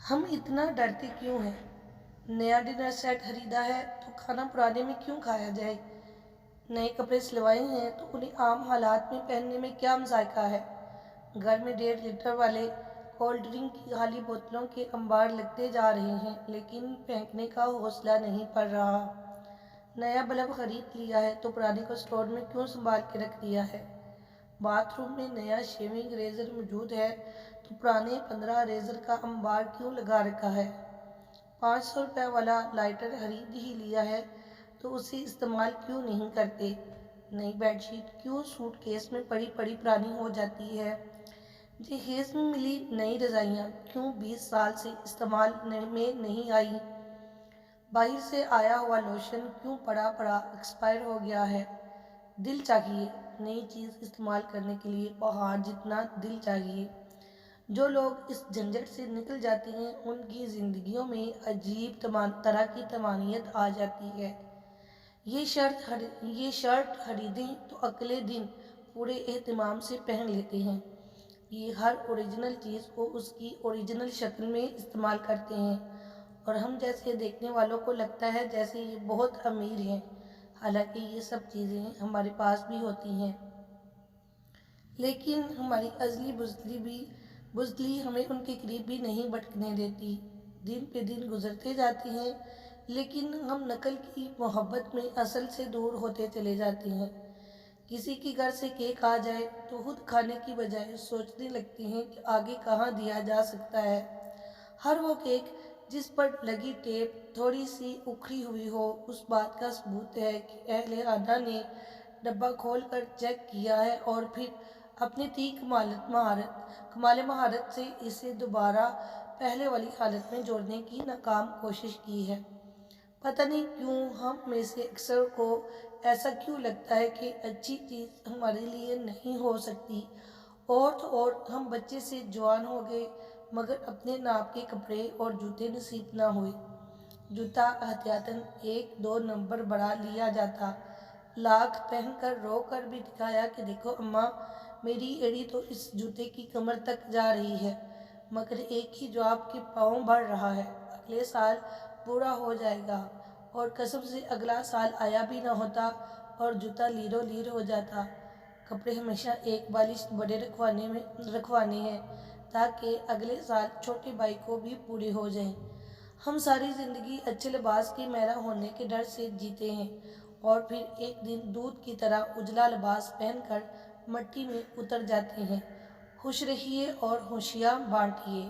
ہم اتنا ڈرتے کیوں ہیں؟ نیا ڈنر سیٹ خریدا ہے تو کھانا پرانے میں کیوں کھایا جائے؟ نئے کپڑے سلوائے ہیں تو انہیں عام حالات میں پہننے میں کیا مذائقہ ہے؟ گھر میں 1.5 لیٹر والے کولڈ ڈرنک کی خالی بوتلوں کے انبار لگتے جا رہے ہیں لیکن پھینکنے کا حوصلہ نہیں پڑ رہا۔ نیا بلب خرید لیا ہے تو پرانے کو اسٹور میں کیوں سنبھال کے رکھ دیا ہے؟ باتھ روم میں نیا شیونگ ریزر موجود ہے تو پرانے 15 ریزر کا انبار کیوں لگا رکھا ہے؟ 500 روپے والا لائٹر خرید ہی لیا ہے تو اسے استعمال کیوں نہیں کرتے؟ نئی بیڈ شیٹ کیوں سوٹ کیس میں پڑی پڑی پرانی ہو جاتی ہے؟ جہیز میں ملی نئی رضائیاں کیوں 20 سال سے استعمال میں نہیں آئی؟ باہر سے آیا ہوا لوشن کیوں پڑا پڑا ایکسپائر ہو گیا ہے؟ دل چاہیے، نئی چیز استعمال کرنے کے لیے پہاڑ جتنا دل چاہیے۔ جو لوگ اس جھنجٹ سے نکل جاتے ہیں ان کی زندگیوں میں عجیب طرح کی طمانینت آ جاتی ہے۔ یہ شرٹ خریدیں تو اگلے دن پورے اہتمام سے پہن لیتے ہیں۔ یہ ہر اوریجنل چیز کو اس کی اوریجنل شکل میں استعمال کرتے ہیں اور ہم جیسے دیکھنے والوں کو لگتا ہے جیسے یہ بہت امیر ہیں، حالانکہ یہ سب چیزیں ہمارے پاس بھی ہوتی ہیں۔ لیکن ہماری ازلی بزدلی ہمیں ان کے قریب بھی نہیں بھٹکنے دیتی۔ دن پہ دن گزرتے جاتے ہیں لیکن ہم نقل کی محبت میں اصل سے دور ہوتے چلے جاتے ہیں۔ کسی کے گھر سے کیک آ جائے تو خود کھانے کی بجائے سوچنے لگتے ہیں کہ آگے کہاں دیا جا سکتا ہے۔ ہر وہ کیک جس پر لگی ٹیپ تھوڑی سی اکھڑی ہوئی ہو اس بات کا ثبوت ہے کہ اہل خانہ نے ڈبہ کھول کر چیک کیا ہے اور پھر اپنی کمال مہارت سے اسے دوبارہ پہلے والی حالت میں جوڑنے کی ناکام کوشش کی ہے۔ پتہ نہیں کیوں ہم میں سے اکثر کو ایسا کیوں لگتا ہے کہ اچھی چیز ہمارے لیے نہیں ہو سکتی۔ اور تو اور ہم بچے سے جوان ہو گئے مگر اپنے ناپ کے کپڑے اور جوتے نصیب نہ ہوئے۔ جوتا احتیاطاً 1-2 نمبر بڑھا لیا جاتا، لاکھ پہن کر رو کر بھی دکھایا کہ دیکھو اماں میری ایڑی تو اس جوتے کی کمر تک جا رہی ہے، مگر ایک ہی جواب کہ پاؤں بڑھ رہا ہے، اگلے سال بوڑھا ہو جائے گا، اور قسم سے اگلا سال آیا بھی نہ ہوتا اور جوتا لیرو لیر ہو جاتا۔ کپڑے ہمیشہ ایک بالشت بڑے رکھوانے ہیں تاکہ اگلے سال چھوٹے بھائی کو بھی پورے ہو جائیں۔ ہم ساری زندگی اچھے لباس کے میلا ہونے کے ڈر سے جیتے ہیں اور پھر ایک دن دودھ کی طرح اجلا لباس پہن کر مٹی میں اتر جاتے ہیں۔ خوش رہیے اور خوشیاں بانٹیے۔